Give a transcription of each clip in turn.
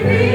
Senhor.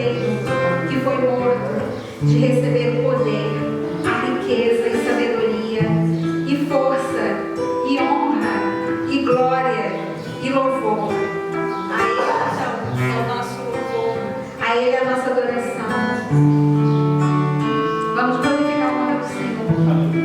Cordeiro que foi morto, de receber o poder, a riqueza e sabedoria, e força, e honra, e glória, e louvor. A Ele é o nosso louvor, a Ele é a nossa adoração. Vamos glorificar o nome do Senhor.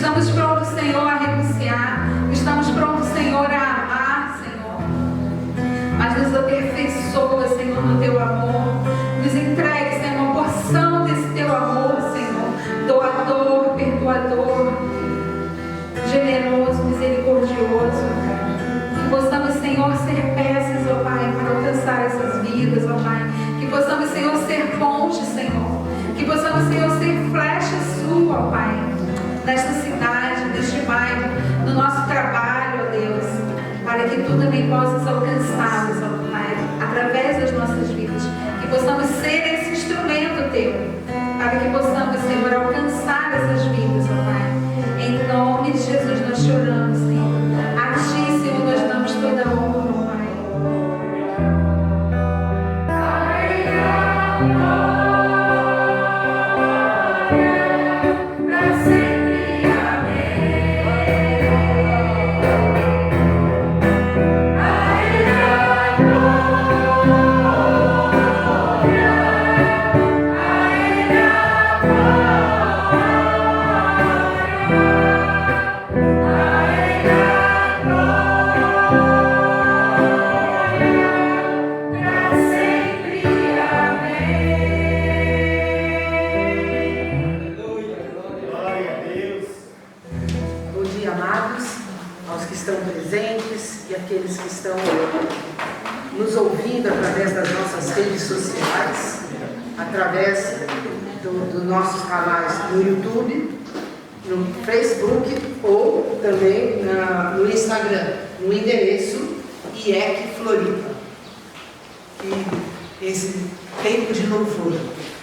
Estamos prontos, Senhor, a renunciar. Estamos prontos, Senhor, a amar, Senhor. Mas nos aperfeiçoa, Senhor, no teu amor. Nos entregue, Senhor, uma porção desse teu amor, Senhor. Doador, perdoador, generoso, misericordioso. Que possamos, Senhor, ser peças, ó Pai, para alcançar essas vidas, ó Pai. Que possamos, Senhor, ser pontes, Senhor. Que possamos, Senhor, ser flecha sua, ó Pai. Nesta cidade, neste bairro, no nosso trabalho, ó Deus. Para que Tu também possas alcançá-los, ó Pai, através das nossas vidas. Que possamos ser esse instrumento Teu. Para que possamos, Senhor, alcançar essas vidas, ó Pai. Em nome de Jesus nós te oramos, Senhor. A Ti, Senhor, nós damos toda a honra, ó Pai. Aqueles que estão nos ouvindo através das nossas redes sociais, através dos nossos canais no YouTube, no Facebook ou também no Instagram, no endereço IEC Floripa. E esse tempo de louvor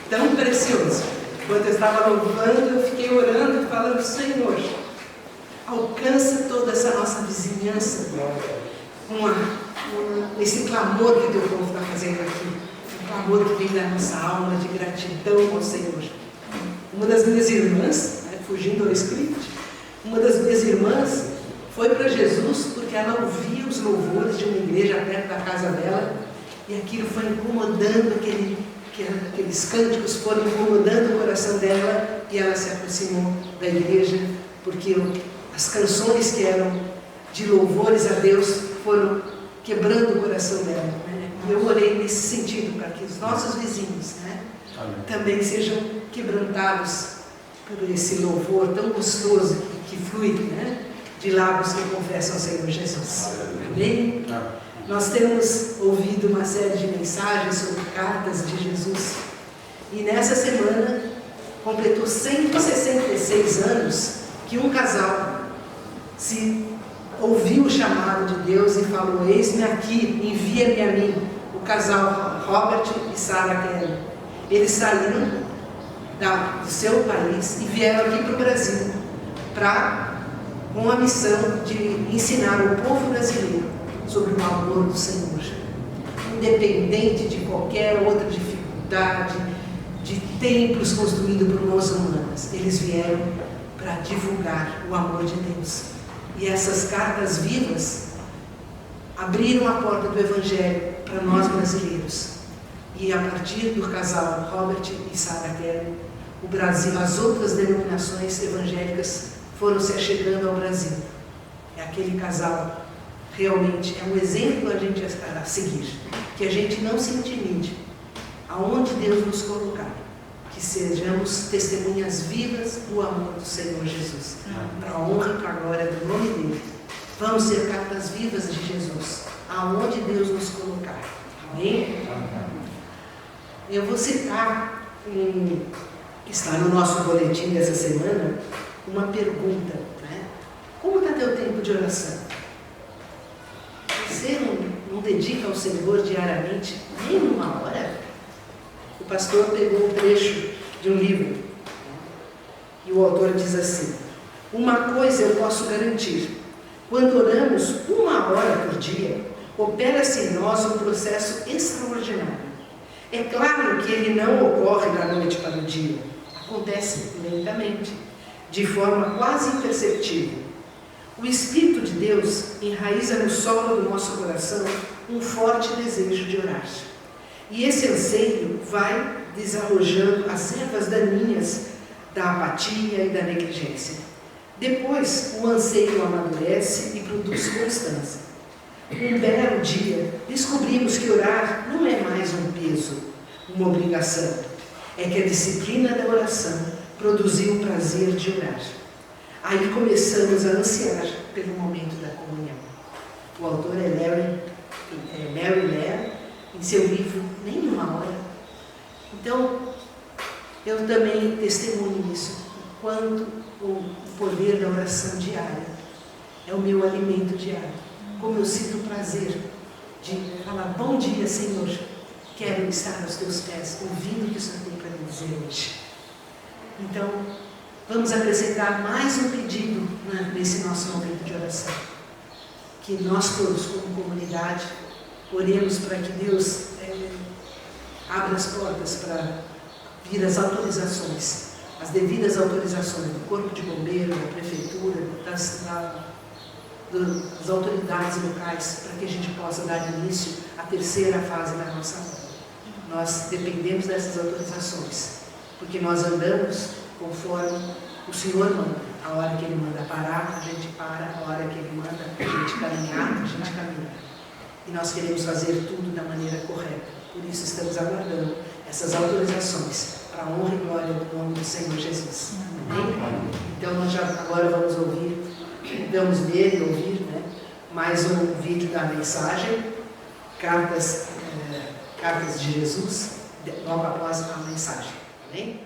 tão precioso. Quando eu estava louvando, eu fiquei orando e falando: Senhor, alcança toda essa nossa vizinhança esse clamor que o Teu povo está fazendo aqui, um clamor que vem da nossa alma de gratidão ao Senhor. Uma das minhas irmãs, fugindo ao script, uma das minhas irmãs foi para Jesus porque ela ouvia os louvores de uma igreja perto da casa dela e aquilo foi incomodando, aqueles cânticos foram incomodando o coração dela e ela se aproximou da igreja porque as canções que eram de louvores a Deus foram quebrando o coração dela. E eu orei nesse sentido, para que os nossos vizinhos também sejam quebrantados por esse louvor tão gostoso que flui de lábios que confessam ao Senhor Jesus. Amém? Nós temos ouvido uma série de mensagens sobre cartas de Jesus. E nessa semana completou 166 anos que um casal ouviu o chamado de Deus e falou: eis-me aqui, envia-me a mim. O casal Robert e Sarah Kelly. Eles saíram do seu país e vieram aqui para o Brasil com a missão de ensinar o povo brasileiro sobre o amor do Senhor, independente de qualquer outra dificuldade, de templos construídos por mãos humanas. Eles vieram para divulgar o amor de Deus. E essas cartas vivas abriram a porta do Evangelho para nós brasileiros. E a partir do casal Robert e Sarah Kelly, o Brasil, as outras denominações evangélicas foram se achegando ao Brasil. Aquele casal realmente é um exemplo a gente a seguir. Que a gente não se intimide aonde Deus nos colocar. Que sejamos testemunhas vivas do amor do Senhor Jesus. Para a honra e para a glória do nome dele. Vamos ser cartas vivas de Jesus, aonde Deus nos colocar. Amém? Eu vou citar, está no nosso boletim dessa semana, uma pergunta. Como está teu tempo de oração? Você não dedica ao Senhor diariamente nem uma hora? O pastor pegou um trecho de um livro e o autor diz assim: uma coisa eu posso garantir, quando oramos uma hora por dia, opera-se em nós um processo extraordinário. É claro que ele não ocorre da noite para o dia, acontece lentamente, de forma quase imperceptível. O Espírito de Deus enraiza no solo do nosso coração um forte desejo de orar. E esse anseio vai desarrojando as ervas daninhas da apatia e da negligência. Depois, o anseio amadurece e produz constância. Um belo dia, descobrimos que orar não é mais um peso, uma obrigação. É que a disciplina da oração produziu o prazer de orar. Aí começamos a ansiar pelo momento da comunhão. O autor é Mary Lear, em seu livro Nenhuma Hora. Então, eu também testemunho isso, o quanto o poder da oração diária é o meu alimento diário. Como eu sinto prazer de falar: bom dia, Senhor, quero estar aos teus pés, ouvindo o que o Senhor tem para me dizer hoje. Então, vamos apresentar mais um pedido nesse nosso momento de oração. Que nós todos, como comunidade, oremos para que Deus abra as portas para vir as autorizações, as devidas autorizações do Corpo de Bombeiro, da Prefeitura, das autoridades locais, para que a gente possa dar início à terceira fase da nossa obra. Nós dependemos dessas autorizações, porque nós andamos conforme o Senhor manda. A hora que Ele manda parar, a gente para. A hora que Ele manda a gente caminhar, a gente caminha. E nós queremos fazer tudo da maneira correta. Por isso estamos aguardando essas autorizações para a honra e glória do nome do Senhor Jesus. Amém? Então nós agora vamos ver e ouvir, mais um vídeo da mensagem, Cartas de Jesus, logo após a mensagem. Amém?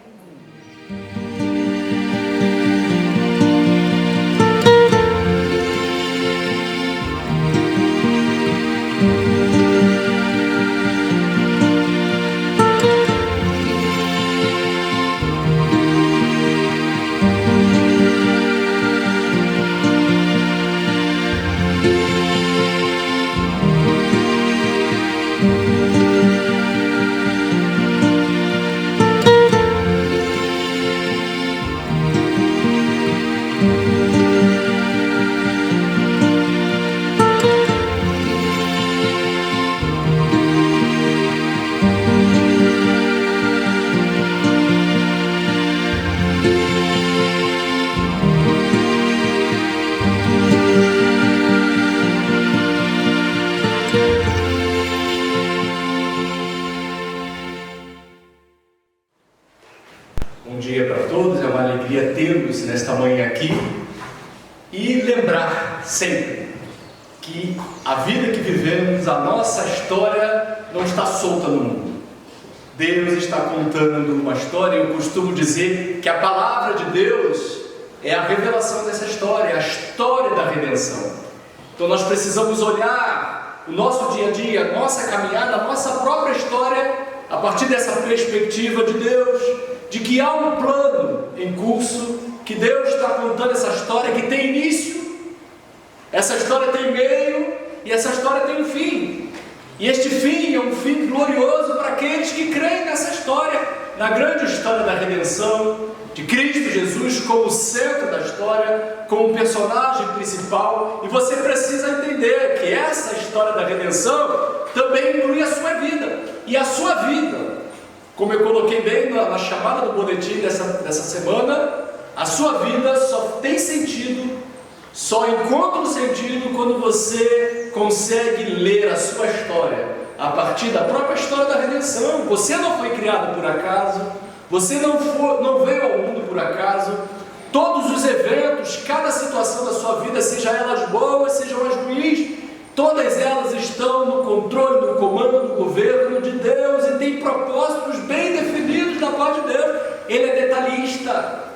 Bom dia para todos, é uma alegria tê-los nesta manhã aqui e lembrar sempre que a vida que vivemos, a nossa história não está solta no mundo. Deus está contando uma história. Eu costumo dizer que a palavra de Deus é a revelação dessa história, a história da redenção. Então nós precisamos olhar o nosso dia a dia, a nossa caminhada, a nossa própria história a partir dessa perspectiva de Deus, de que há um plano em curso, que Deus está contando essa história que tem início, essa história tem meio e essa história tem um fim. E este fim é um fim glorioso para aqueles que creem nessa história, na grande história da redenção, de Cristo Jesus como centro da história, como personagem principal. E você precisa entender que essa história da redenção também inclui a sua vida. E a sua vida, como eu coloquei bem na chamada do boletim dessa semana, a sua vida só tem sentido, só encontra um sentido quando você consegue ler a sua história a partir da própria história da redenção. Você não foi criado por acaso, você não veio ao mundo por acaso. Todos os eventos, cada situação da sua vida, seja elas boas, sejam elas ruins, todas elas estão no controle, no comando, no governo de Deus e têm propósitos bem definidos da parte de Deus. Ele é detalhista.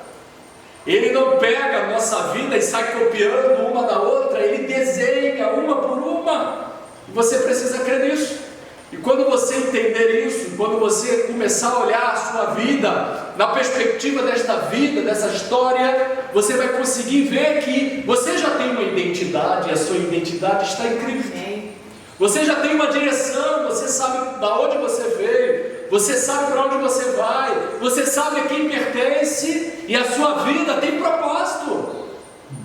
Ele não pega a nossa vida e sai copiando uma da outra. Ele desenha uma por uma. E você precisa crer nisso. E quando você entender isso, quando você começar a olhar a sua vida na perspectiva desta vida, dessa história, você vai conseguir ver que você já tem uma identidade, e a sua identidade está em Cristo. Você já tem uma direção, você sabe de onde você veio, você sabe para onde você vai, você sabe a quem pertence, e a sua vida tem propósito.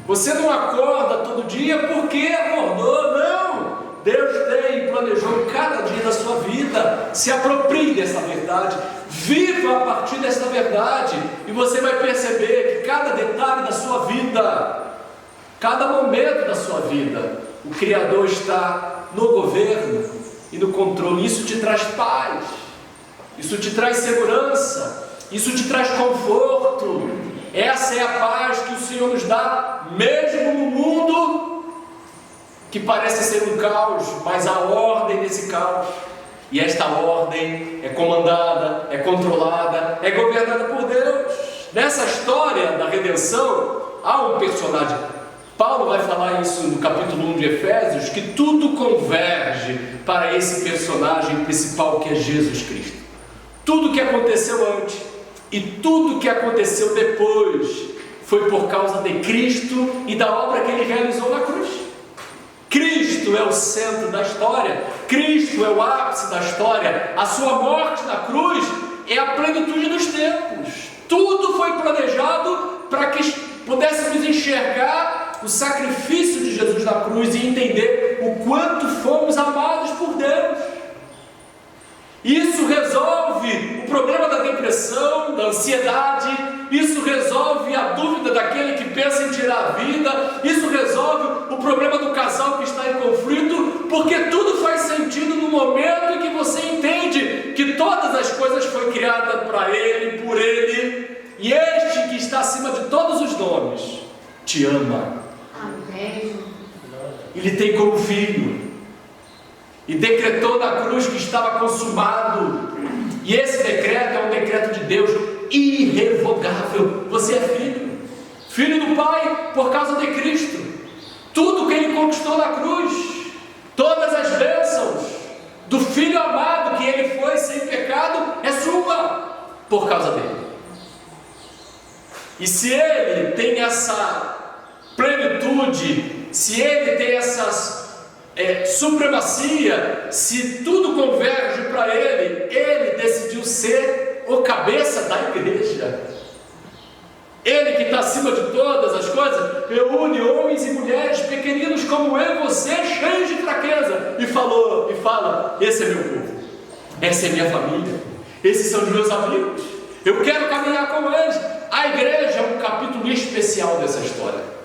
Você não acorda todo dia porque acordou, não. Deus tem e planejou cada dia da sua vida. Se aproprie dessa verdade, viva a partir dessa verdade, e você vai perceber que cada detalhe da sua vida, cada momento da sua vida, o Criador está no governo e no controle. Isso te traz paz, isso te traz segurança, isso te traz conforto. Essa é a paz que o Senhor nos dá, mesmo no mundo que que parece ser um caos, mas há ordem nesse caos. E esta ordem é comandada, é controlada, é governada por Deus. Nessa história da redenção, há um personagem. Paulo vai falar isso no capítulo 1 de Efésios, que tudo converge para esse personagem principal que é Jesus Cristo. Tudo que aconteceu antes e tudo que aconteceu depois foi por causa de Cristo e da obra que Ele realizou na cruz. Cristo é o centro da história, Cristo é o ápice da história, a sua morte na cruz é a plenitude dos tempos. Tudo foi planejado para que pudéssemos enxergar o sacrifício de Jesus na cruz e entender o quanto fomos amados por Deus. Isso resolve o problema da depressão, da ansiedade, isso resolve a dúvida daquele que pensa em tirar a vida, isso resolve o problema do casal que está em conflito, porque tudo faz sentido no momento em que você entende que todas as coisas foram criadas para Ele, por Ele, e este que está acima de todos os nomes, te ama. Amém. Ele tem como filho. E decretou na cruz que estava consumado. E esse decreto é um decreto de Deus irrevogável. Você é filho, filho do Pai por causa de Cristo. Tudo que Ele conquistou na cruz, todas as bênçãos do Filho amado que Ele foi sem pecado, é sua por causa dele. E se Ele tem essa plenitude, se Ele tem essas supremacia, se tudo converge para Ele, Ele decidiu ser o cabeça da igreja. Ele que está acima de todas as coisas, reúne homens e mulheres pequeninos como eu e você, cheios de fraqueza, e fala: esse é meu povo, essa é minha família, esses são os meus amigos, eu quero caminhar com eles. A igreja é um capítulo especial dessa história.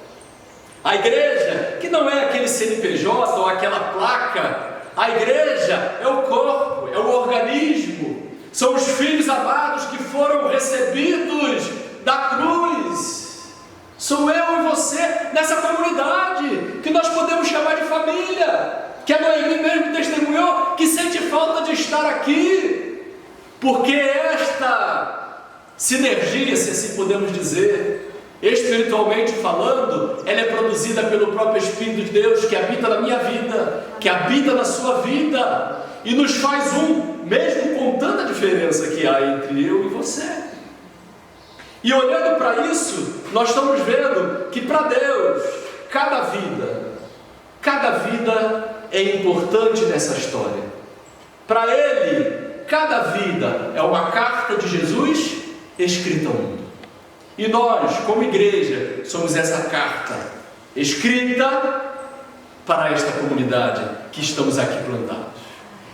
A igreja, que não é aquele CNPJ ou aquela placa, a igreja é o corpo, é o organismo, são os filhos amados que foram recebidos da cruz. Sou eu e você nessa comunidade, que nós podemos chamar de família, que a Noemi mesmo testemunhou, que sente falta de estar aqui, porque esta sinergia, se assim podemos dizer, espiritualmente falando, ela é produzida pelo próprio Espírito de Deus, que habita na minha vida, que habita na sua vida, e nos faz um, mesmo com tanta diferença que há entre eu e você. E olhando para isso, nós estamos vendo que para Deus, cada vida é importante nessa história. Para Ele, cada vida é uma carta de Jesus escrita ao mundo. E nós, como igreja, somos essa carta escrita para esta comunidade que estamos aqui plantados.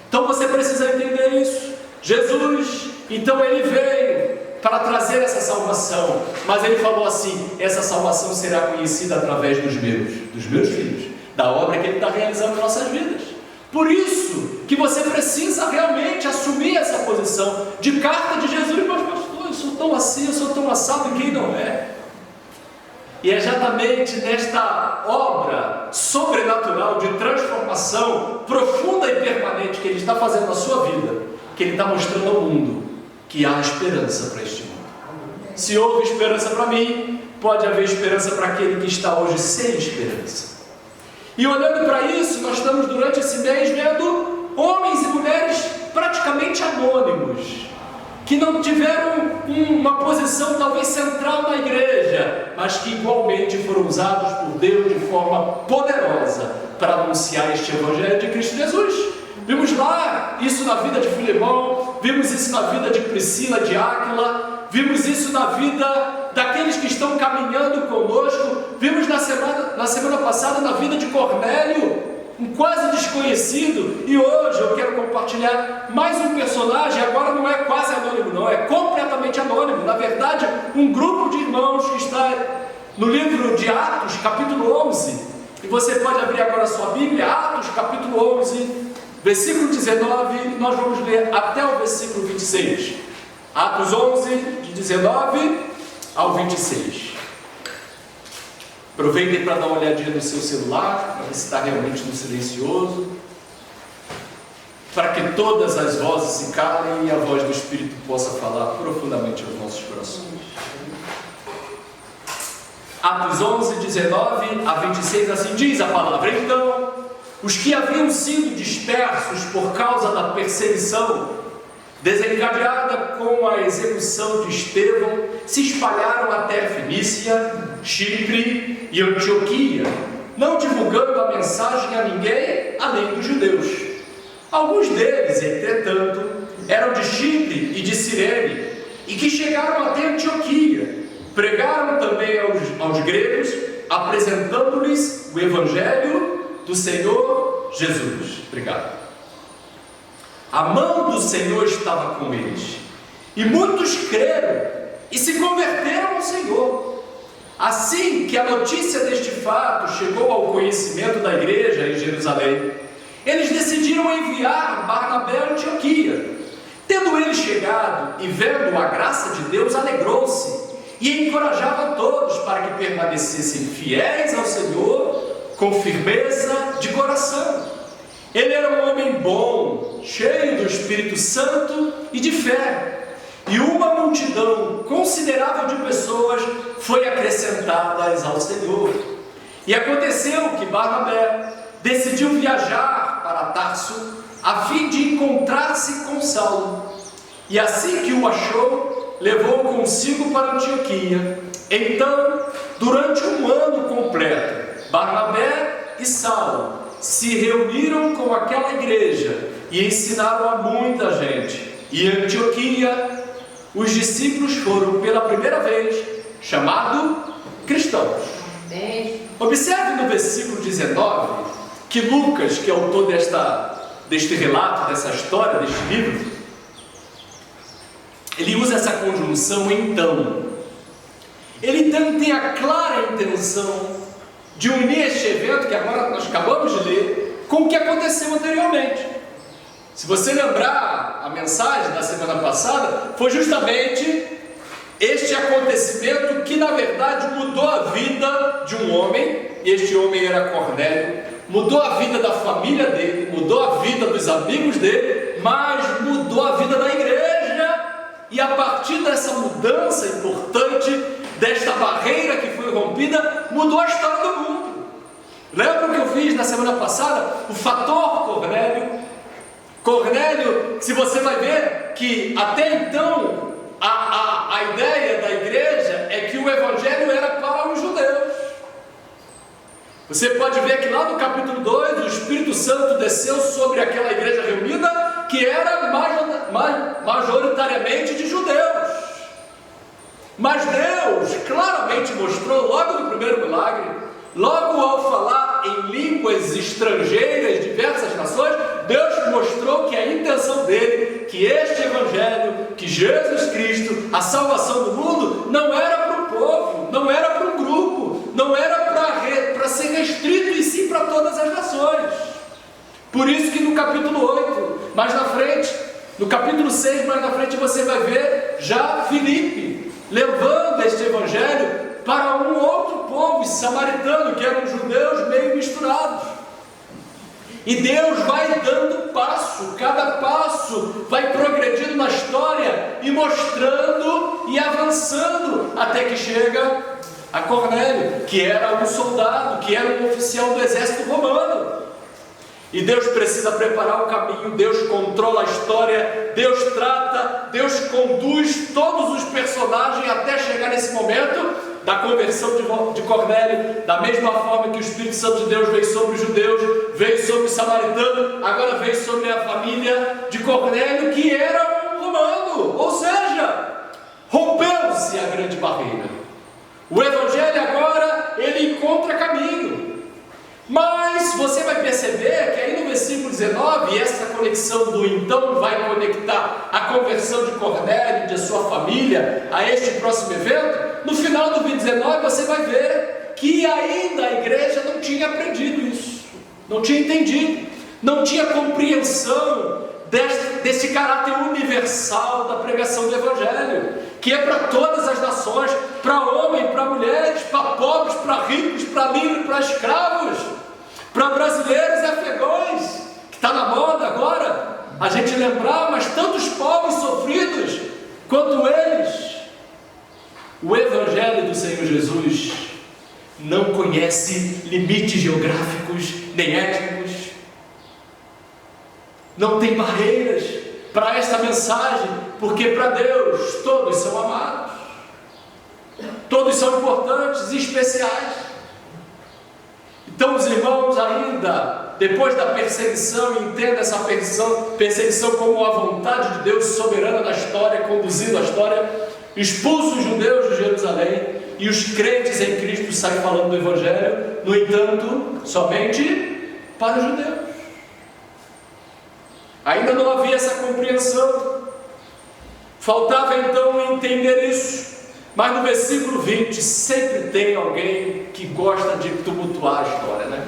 Então você precisa entender isso. Jesus, então Ele veio para trazer essa salvação, mas Ele falou assim: essa salvação será conhecida através dos meus filhos, da obra que Ele está realizando em nossas vidas. Por isso que você precisa realmente assumir essa posição de carta de Jesus. Mas pastor, eu sou tão assim, eu sou tão assado, e quem não é? E é exatamente nesta obra sobrenatural de transformação profunda e permanente que Ele está fazendo na sua vida, que Ele está mostrando ao mundo que há esperança para este mundo. Se houve esperança para mim, pode haver esperança para aquele que está hoje sem esperança. E olhando para isso, nós estamos durante esse mês vendo homens e mulheres praticamente anônimos, que não tiveram uma posição talvez central na igreja, mas que igualmente foram usados por Deus de forma poderosa para anunciar este Evangelho de Cristo Jesus. Vimos lá isso na vida de Filemão, vimos isso na vida de Priscila, de Áquila, vimos isso na vida daqueles que estão caminhando conosco, vimos na semana passada na vida de Cornélio, um quase desconhecido, e hoje eu quero compartilhar mais um personagem. Agora não é quase anônimo, não, é completamente anônimo. Na verdade, um grupo de irmãos que está no livro de Atos, capítulo 11, e você pode abrir agora a sua Bíblia, Atos, capítulo 11, versículo 19, e nós vamos ler até o versículo 26. Atos 11, de 19 ao 26. Aproveitem para dar uma olhadinha no seu celular, para ver se está realmente no silencioso, para que todas as vozes se calem e a voz do Espírito possa falar profundamente aos nossos corações. Atos 11, 19 a 26, assim diz a palavra: então, os que haviam sido dispersos por causa da perseguição desencadeada com a execução de Estevão, se espalharam até Fenícia, Chipre e Antioquia, não divulgando a mensagem a ninguém além dos judeus. Alguns deles, entretanto, eram de Chipre e de Cirene, e que chegaram até Antioquia, pregaram também aos gregos, apresentando-lhes o Evangelho do Senhor Jesus. Obrigado. A mão do Senhor estava com eles, e muitos creram e se converteram ao Senhor. Assim que a notícia deste fato chegou ao conhecimento da igreja em Jerusalém, eles decidiram enviar Barnabé a Antioquia. Tendo ele chegado e vendo a graça de Deus, alegrou-se e encorajava todos para que permanecessem fiéis ao Senhor com firmeza de coração. Ele era um homem bom, cheio do Espírito Santo e de fé, e uma multidão considerável de pessoas foi acrescentadas ao Senhor. E aconteceu que Barnabé decidiu viajar para Tarso a fim de encontrar-se com Saulo, e assim que o achou, levou-o consigo para Antioquia. Então, durante um ano completo, Barnabé e Saulo se reuniram com aquela igreja e ensinaram a muita gente. E em Antioquia, os discípulos foram pela primeira vez chamados cristãos. Observe no versículo 19 que Lucas, que é autor deste relato, dessa história, deste livro, ele usa essa conjunção então. Ele então tem a clara intenção de unir este evento, que agora nós acabamos de ler, com o que aconteceu anteriormente. Se você lembrar a mensagem da semana passada, foi justamente este acontecimento que na verdade mudou a vida de um homem, e este homem era Cornélio, mudou a vida da família dele, mudou a vida dos amigos dele, mas mudou a vida da igreja. E a partir dessa mudança importante, desta barreira que foi rompida, mudou a história do mundo. Lembra o que eu fiz na semana passada? O fator Cornélio. Cornélio, se você vai ver que até então a ideia da igreja é que o Evangelho era para os judeus. Você pode ver que lá no capítulo 2, o Espírito Santo desceu sobre aquela igreja reunida, que era majoritariamente de judeus. Mas Deus claramente mostrou, logo no primeiro milagre, logo ao falar em línguas estrangeiras, diversas nações, Deus mostrou que a intenção dele, que este Evangelho, que Jesus Cristo, a salvação do mundo, não era para o povo, não era para um grupo, não era para ser restrito e sim para todas as nações. Por isso que no capítulo 8, mais na frente, no capítulo 6, mais na frente, você vai ver já Filipe levando este Evangelho para um outro povo samaritano, que eram judeus meio misturados. E Deus vai dando passo, cada passo vai progredindo na história e mostrando e avançando até que chega a Cornélio, que era um soldado, que era um oficial do exército romano. E Deus precisa preparar o caminho, Deus controla a história, Deus trata, Deus conduz todos os personagens até chegar nesse momento da conversão de Cornélio, da mesma forma que o Espírito Santo de Deus veio sobre os judeus, veio sobre os samaritanos, agora veio sobre a família de Cornélio, que era um romano, ou seja, rompeu-se a grande barreira. O Evangelho agora, ele encontra caminho. Mas você vai perceber que aí no versículo 19, essa conexão do então vai conectar a conversão de Cornélio e de sua família a este próximo evento. No final do 19 você vai ver que ainda a igreja não tinha aprendido isso, não tinha entendido, não tinha compreensão desse caráter universal da pregação do Evangelho, que é para todas as nações, para homens, para mulheres, para pobres, para ricos, para livres, para escravos, para brasileiros e afegãos, que está na moda agora, a gente lembrar, mas tantos povos sofridos quanto eles. O Evangelho do Senhor Jesus não conhece limites geográficos nem étnicos, não tem barreiras para esta mensagem, porque para Deus todos são amados, todos são importantes e especiais. Então os irmãos ainda, depois da perseguição, entendem essa perseguição como a vontade de Deus soberana na história, conduzindo a história, expulsa os judeus de Jerusalém, e os crentes em Cristo saem falando do Evangelho, no entanto, somente para os judeus. Ainda não havia essa compreensão, faltava então entender isso, mas no versículo 20, sempre tem alguém que gosta de tumultuar a história, né?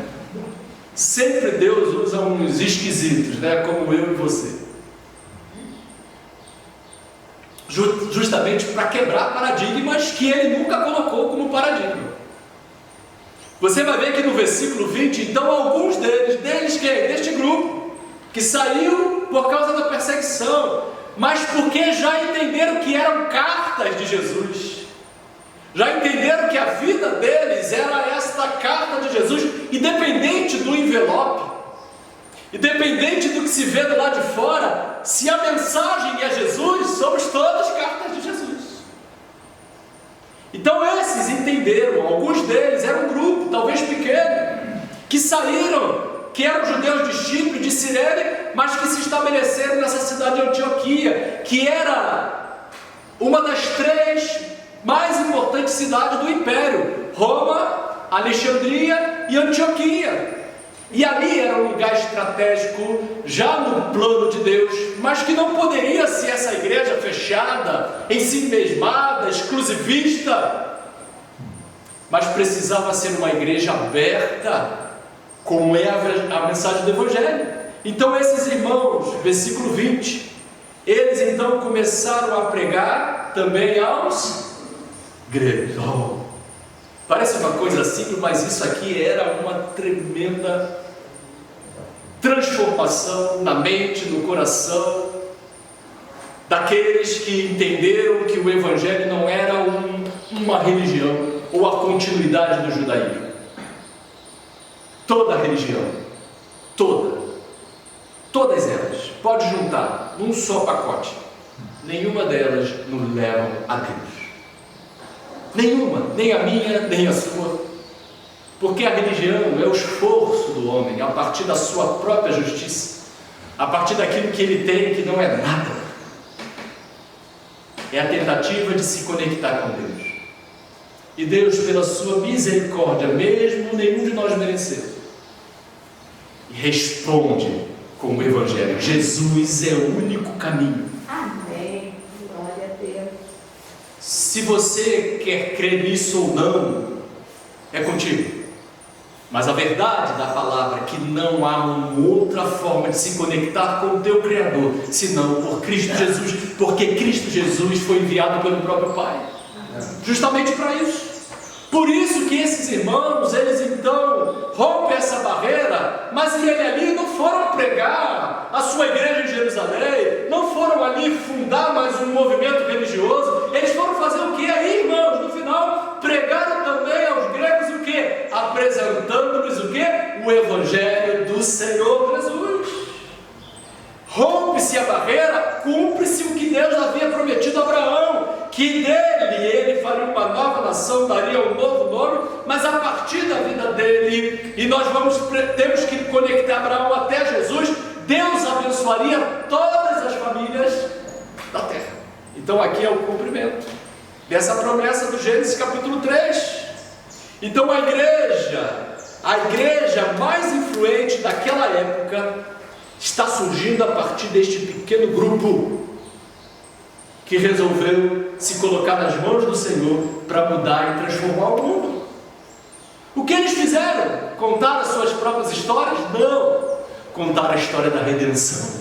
Sempre Deus usa uns esquisitos, né? Como eu e você. Justamente para quebrar paradigmas que ele nunca colocou como paradigma. Você vai ver que no versículo 20, então alguns deles que é deste grupo, que saiu por causa da perseguição, mas porque já entenderam que eram cartas de Jesus, já entenderam que a vida deles era esta carta de Jesus, independente do envelope, independente do que se vê do lado de fora. Se a mensagem é Jesus, somos todas cartas de Jesus. Então esses entenderam, alguns deles, era um grupo, talvez pequeno, que saíram, que eram judeus de Chipre, de Cirene, mas que se estabeleceram nessa cidade de Antioquia, que era uma das 3 mais importantes cidades do Império: Roma, Alexandria e Antioquia. E ali era um lugar estratégico, já no plano de Deus, mas que não poderia ser essa igreja fechada, em si mesmada, exclusivista, mas precisava ser uma igreja aberta, como é a mensagem do Evangelho. Então esses irmãos, versículo 20, eles então começaram a pregar também aos gregos. Parece uma coisa simples, mas isso aqui era uma tremenda transformação na mente, no coração daqueles que entenderam que o Evangelho não era uma religião ou a continuidade do judaísmo. Toda religião, todas elas, pode juntar num só pacote, nenhuma delas nos levam a Deus. Nenhuma, nem a minha, nem a sua, porque a religião é o esforço do homem a partir da sua própria justiça, a partir daquilo que ele tem, que não é nada. É a tentativa de se conectar com Deus, e Deus, pela sua misericórdia, mesmo nenhum de nós mereceu, responde com o Evangelho. Jesus é o único caminho. Amém. Glória a Deus. Se você quer crer nisso ou não, é contigo. Mas a verdade da palavra é que não há uma outra forma de se conectar com o teu Criador, senão por Cristo Jesus, porque Cristo Jesus foi enviado pelo próprio Pai, justamente para isso. Por isso que esses irmãos, eles então rompem essa barreira, mas eles ali não foram pregar a sua igreja em Jerusalém, não foram ali fundar mais um movimento religioso, eles foram fazer o que aí, irmãos? No final, pregaram também aos gregos o que? Apresentando-lhes o que? O Evangelho do Senhor Jesus. Rompe-se a barreira, cumpre-se o que Deus havia prometido a Abraão, que dele ele faria uma nova nação, daria um novo nome, mas a partir da vida dele, e nós temos que conectar Abraão até Jesus, Deus abençoaria todas as famílias da terra. Então aqui é o cumprimento dessa promessa do Gênesis capítulo 3. Então a igreja mais influente daquela época está surgindo a partir deste pequeno grupo que resolveu se colocar nas mãos do Senhor para mudar e transformar o mundo. O que eles fizeram? Contar as suas próprias histórias? Não! Contar a história da redenção.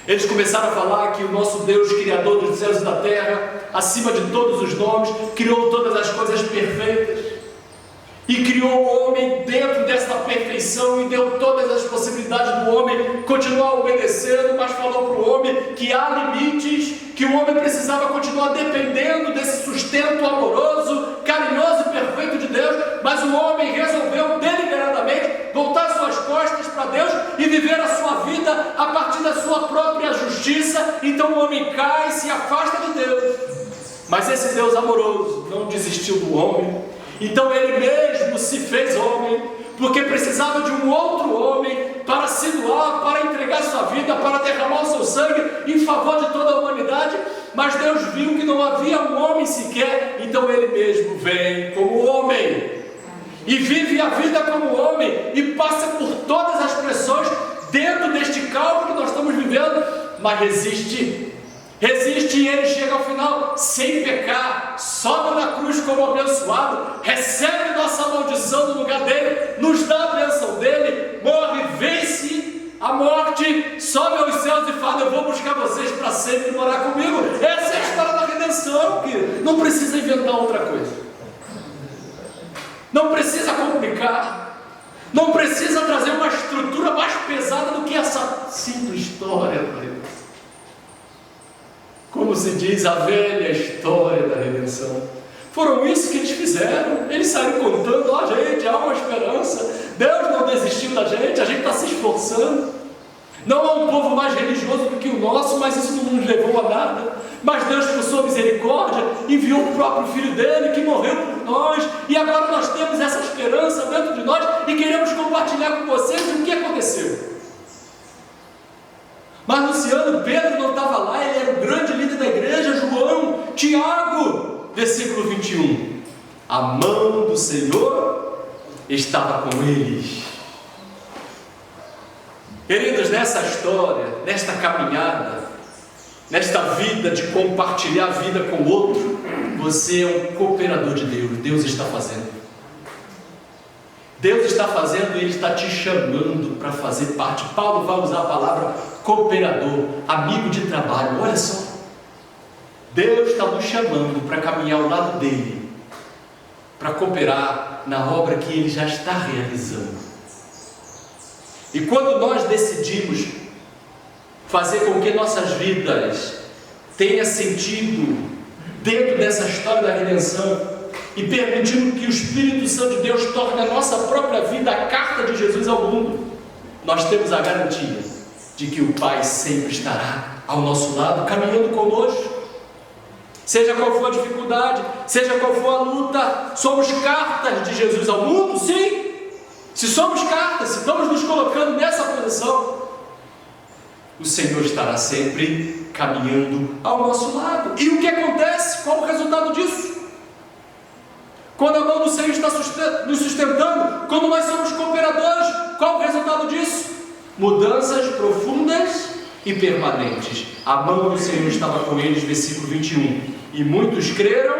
Eles começaram a falar que o nosso Deus, Criador dos céus e da terra, acima de todos os nomes, criou todas as coisas perfeitas, e criou o homem dentro dessa perfeição e deu todas as possibilidades do homem continuar obedecendo, mas falou para o homem que há limites, que o homem precisava continuar dependendo desse sustento amoroso, carinhoso e perfeito de Deus, mas o homem resolveu deliberadamente voltar suas costas para Deus e viver a sua vida a partir da sua própria justiça. Então o homem cai e se afasta de Deus, mas esse Deus amoroso não desistiu do homem. Então ele mesmo se fez homem, porque precisava de um outro homem para se doar, para entregar sua vida, para derramar o seu sangue em favor de toda a humanidade. Mas Deus viu que não havia um homem sequer, então ele mesmo vem como homem e vive a vida como homem e passa por todas as pressões dentro deste caos que nós estamos vivendo, mas resiste e ele chega ao final sem pecar, sobe na cruz como abençoado, recebe nossa maldição no lugar dele, nos dá a bênção dele, morre, vence a morte, sobe aos céus e fala: eu vou buscar vocês para sempre morar comigo. Essa é a história da redenção, que não precisa inventar outra coisa, não precisa complicar, não precisa trazer uma estrutura mais pesada do que essa simples história da redenção. Como se diz, a velha história da redenção. Foram isso que eles fizeram. Eles saíram contando: ó, gente, há uma esperança, Deus não desistiu da gente, a gente está se esforçando. Não há um povo mais religioso do que o nosso, mas isso não nos levou a nada. Mas Deus, por sua misericórdia, enviou o próprio Filho dele, que morreu por nós, e agora nós temos essa esperança dentro de nós e queremos compartilhar com vocês o que aconteceu. Mas Luciano, Pedro não estava lá, ele era o grande líder da igreja, João, Tiago, versículo 21. A mão do Senhor estava com eles. Queridos, nessa história, nesta caminhada, nesta vida de compartilhar a vida com o outro, você é um cooperador de Deus. Deus está fazendo. Deus está fazendo e Ele está te chamando para fazer parte. Paulo vai usar a palavra cooperador, amigo de trabalho. Olha só, Deus está nos chamando para caminhar ao lado dEle, para cooperar na obra que Ele já está realizando. E quando nós decidimos fazer com que nossas vidas tenham sentido dentro dessa história da redenção, e permitindo que o Espírito Santo de Deus torne a nossa própria vida a carta de Jesus ao mundo, nós temos a garantia de que o Pai sempre estará ao nosso lado, caminhando conosco. Seja qual for a dificuldade, seja qual for a luta, somos cartas de Jesus ao mundo, sim. Se somos cartas, se estamos nos colocando nessa posição, o Senhor estará sempre caminhando ao nosso lado. E o que acontece? Qual o resultado disso? Quando a mão do Senhor está nos sustentando, quando nós somos cooperadores, qual o resultado disso? Mudanças profundas e permanentes. A mão do Senhor estava com eles, versículo 21. E muitos creram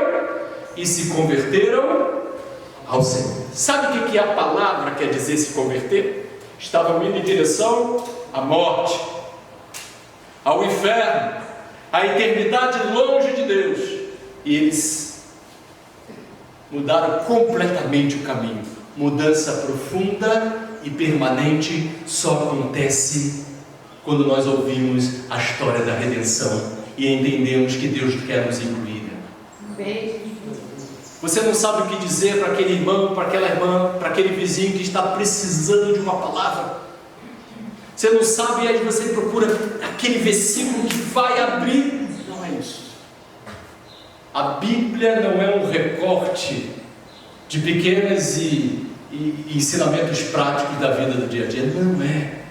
e se converteram ao Senhor. Sabe o que a palavra quer dizer se converter? Estavam indo em direção à morte, ao inferno, à eternidade longe de Deus. E eles mudaram completamente o caminho. Mudança profunda e permanente só acontece quando nós ouvimos a história da redenção e entendemos que Deus quer nos incluir. Você não sabe o que dizer para aquele irmão, para aquela irmã, para aquele vizinho que está precisando de uma palavra. Você não sabe, e aí você procura aquele versículo que vai abrir. Não é isso. A Bíblia não é um recorte de pequenos e ensinamentos práticos da vida do dia a dia. Não é.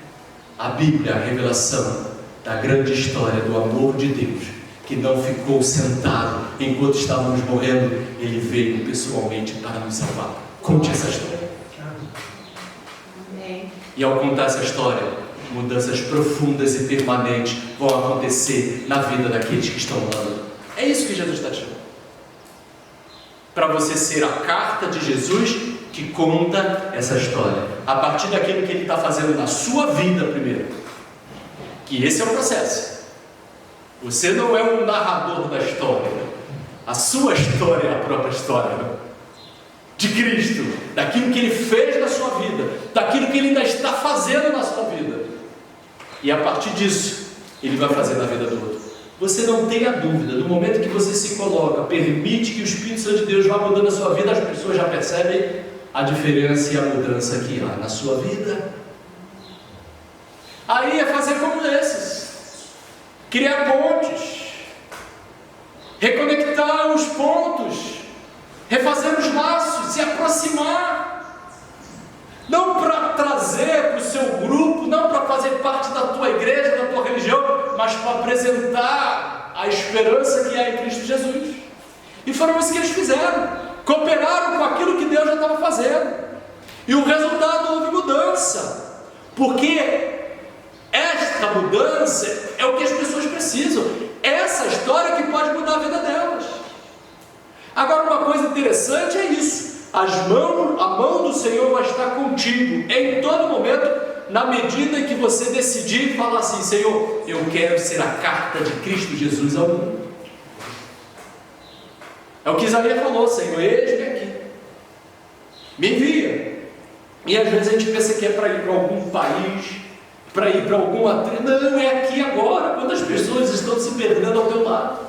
A Bíblia é a revelação da grande história do amor de Deus, que não ficou sentado enquanto estávamos morrendo. Ele veio pessoalmente para nos salvar. Conte essa história. Amém. E ao contar essa história, mudanças profundas e permanentes vão acontecer na vida daqueles que estão orando. É isso que Jesus está te chamando. Para você ser a carta de Jesus que conta essa história, a partir daquilo que Ele está fazendo na sua vida primeiro. Que esse é o processo. Você não é um narrador da história. A sua história é a própria história. de Cristo, daquilo que Ele fez na sua vida, daquilo que Ele ainda está fazendo na sua vida. E a partir disso, Ele vai fazer na vida do outro. Você não tenha dúvida, no momento que você se coloca, permite que o Espírito Santo de Deus vá mudando a sua vida, as pessoas já percebem a diferença e a mudança que há na sua vida. Aí é fazer como esses, criar pontes, reconectar os pontos, refazer os laços, se aproximar, não para trazer para o seu grupo, não para fazer parte da tua igreja, da tua religião, mas para apresentar a esperança que há em Cristo Jesus. E foram isso que eles fizeram, cooperaram com aquilo que Deus já estava fazendo, e o resultado houve mudança, porque esta mudança é o que as pessoas precisam, essa história que pode mudar a vida delas. Agora, uma coisa interessante é isso, a mão do Senhor vai estar contigo em todo momento, na medida em que você decidir falar assim: Senhor, eu quero ser a carta de Cristo Jesus ao mundo. É o que Isaías falou: Senhor, eis-me aqui, me envia. E às vezes a gente pensa que é para ir para algum país, para ir para alguma tribo. Não, é aqui agora, quando as pessoas estão se perdendo ao teu lado,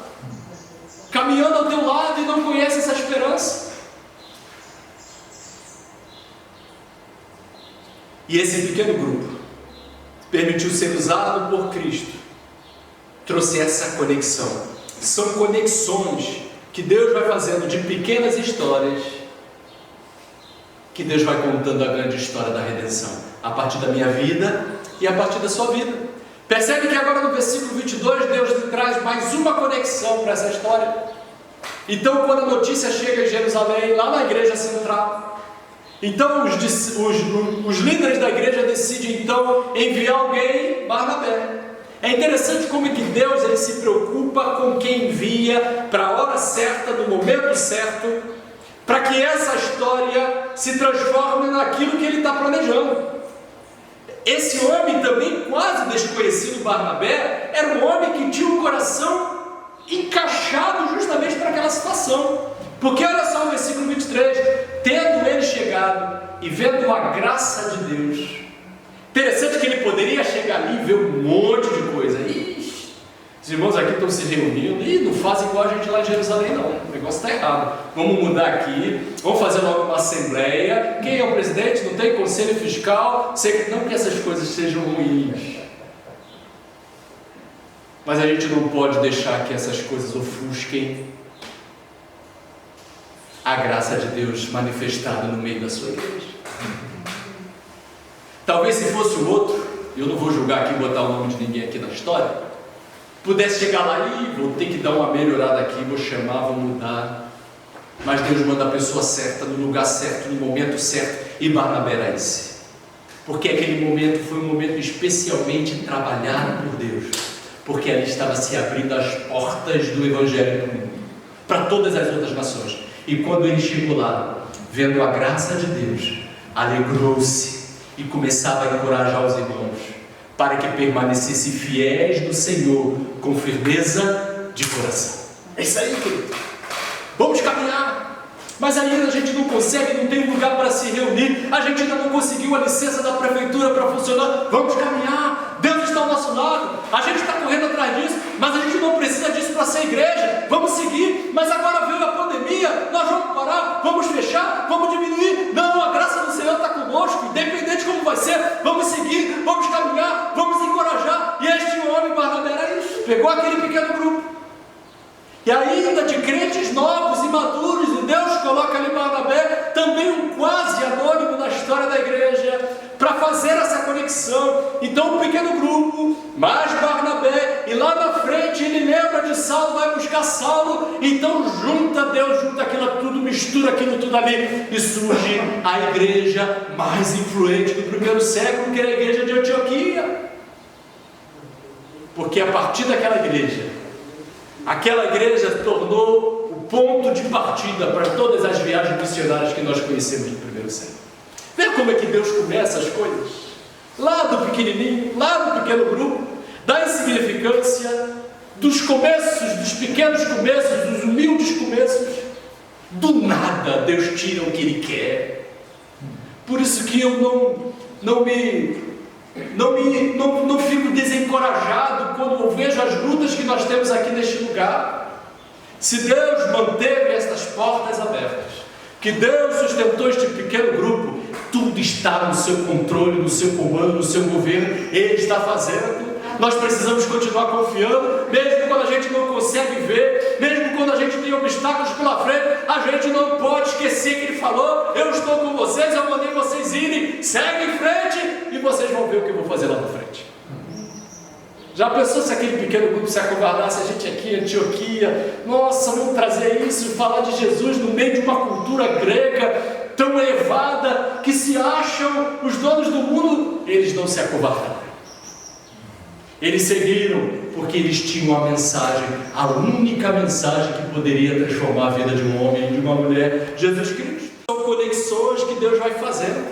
caminhando ao teu lado e não conhecem essa esperança. E esse pequeno grupo permitiu ser usado por Cristo, trouxe essa conexão. São conexões que Deus vai fazendo de pequenas histórias, que Deus vai contando a grande história da redenção, a partir da minha vida e a partir da sua vida. Percebe que agora no versículo 22 Deus traz mais uma conexão para essa história. Então, quando a notícia chega em Jerusalém, lá na igreja central, então os líderes da igreja decidem então enviar alguém, Barnabé. É interessante como é que Deus ele se preocupa com quem envia para a hora certa, no momento certo, para que essa história se transforme naquilo que ele está planejando. Esse homem também quase desconhecido, Barnabé, era um homem que tinha o coração encaixado justamente para aquela situação. Porque olha só o versículo 23, tendo ele chegado e vendo a graça de Deus. Interessante que ele poderia chegar ali e ver um monte de coisa. Ixi, os irmãos aqui estão se reunindo e não fazem igual a gente lá em Jerusalém não, o negócio está errado. Vamos mudar aqui, vamos fazer logo uma assembleia. Quem é o presidente? Não tem conselho fiscal? Não que essas coisas sejam ruins, mas a gente não pode deixar que essas coisas ofusquem a graça de Deus manifestada no meio da sua igreja. Talvez se fosse o outro, eu não vou julgar aqui, botar o nome de ninguém aqui na história, pudesse chegar lá e vou ter que dar uma melhorada aqui, vou chamar, vou mudar. Mas Deus manda a pessoa certa, no lugar certo, no momento certo, e Barnabé era esse. Porque aquele momento foi um momento especialmente trabalhado por Deus, porque ali estava se abrindo as portas do Evangelho do mundo, para todas as outras nações. E quando ele chegou lá, vendo a graça de Deus, alegrou-se e começava a encorajar os irmãos para que permanecessem fiéis no Senhor com firmeza de coração. É isso aí, querido. Vamos caminhar, mas ainda a gente não consegue, não tem lugar para se reunir, a gente ainda não conseguiu a licença da prefeitura para funcionar. Vamos caminhar, Deus está ao nosso lado, a gente está correndo atrás disso, mas a gente não precisa disso para ser igreja. Vamos seguir, mas agora veio a pandemia, nós vamos parar, vamos fechar, vamos diminuir. Não, a graça do Senhor está conosco, independente de como vai ser, vamos seguir, vamos caminhar, vamos encorajar. E este homem, Barnabé, era isso, pegou aquele pequeno grupo, e ainda de crentes novos e maduros, e Deus coloca ali Barnabé, também um quase anônimo na história da igreja, para fazer essa conexão. Então um pequeno grupo, mais Barnabé, e lá na frente ele lembra de Saulo, vai buscar Saulo, então Deus junta aquilo tudo, mistura aquilo tudo ali, e surge a igreja mais influente do primeiro século, que era a igreja de Antioquia. Porque a partir daquela igreja, aquela igreja tornou o ponto de partida para todas as viagens missionárias que nós conhecemos no primeiro século. Vê como é que Deus começa as coisas? Lá do pequenininho, lá do pequeno grupo, da insignificância, dos começos, dos pequenos começos, dos humildes começos, do nada nada, Deus tira o que Ele quer. Por isso que eu não fico desencorajado quando eu vejo as lutas que nós temos aqui neste lugar. Se Deus manteve estas portas abertas, que Deus sustentou este pequeno grupo, tudo está no seu controle, no seu comando, no seu governo. Ele está fazendo. Nós precisamos continuar confiando, mesmo quando a gente não consegue ver, mesmo quando a gente tem obstáculos pela frente, a gente não pode esquecer que Ele falou: eu estou com vocês, eu mandei vocês irem, segue em frente e vocês vão ver o que eu vou fazer lá na frente. Já pensou se aquele pequeno grupo se acovardasse, a gente aqui em Antioquia, nossa, vamos trazer isso, falar de Jesus no meio de uma cultura grega tão elevada, que se acham os donos do mundo? Eles não se acovardaram. Eles seguiram porque eles tinham a mensagem, a única mensagem que poderia transformar a vida de um homem e de uma mulher: Jesus Cristo. São conexões que Deus vai fazendo,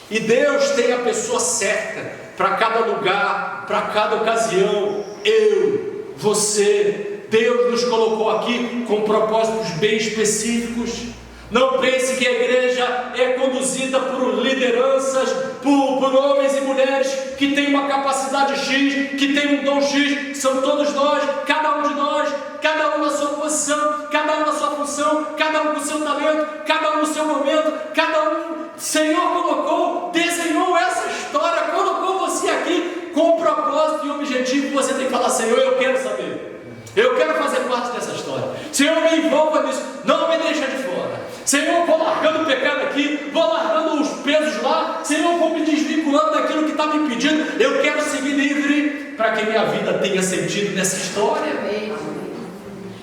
e Deus tem a pessoa certa para cada lugar, para cada ocasião. Eu, você, Deus nos colocou aqui com propósitos bem específicos. Não pense que a igreja é conduzida por lideranças, por homens e mulheres que têm uma capacidade X, que têm um dom X. São todos nós, cada um de nós, cada um na sua posição, cada um na sua função, cada um com o seu talento, cada um no seu momento, cada um. O Senhor colocou, desenhou essa história, colocou você aqui com um propósito e objetivo. Você tem que falar: Senhor, eu quero saber, eu quero fazer parte dessa história. Senhor, me envolva nisso, não me deixa de fora. Senhor, vou largando o pecado aqui, vou largando os pesos lá. Senhor, vou me desvinculando daquilo que está me impedindo. Eu quero seguir livre para que minha vida tenha sentido nessa história.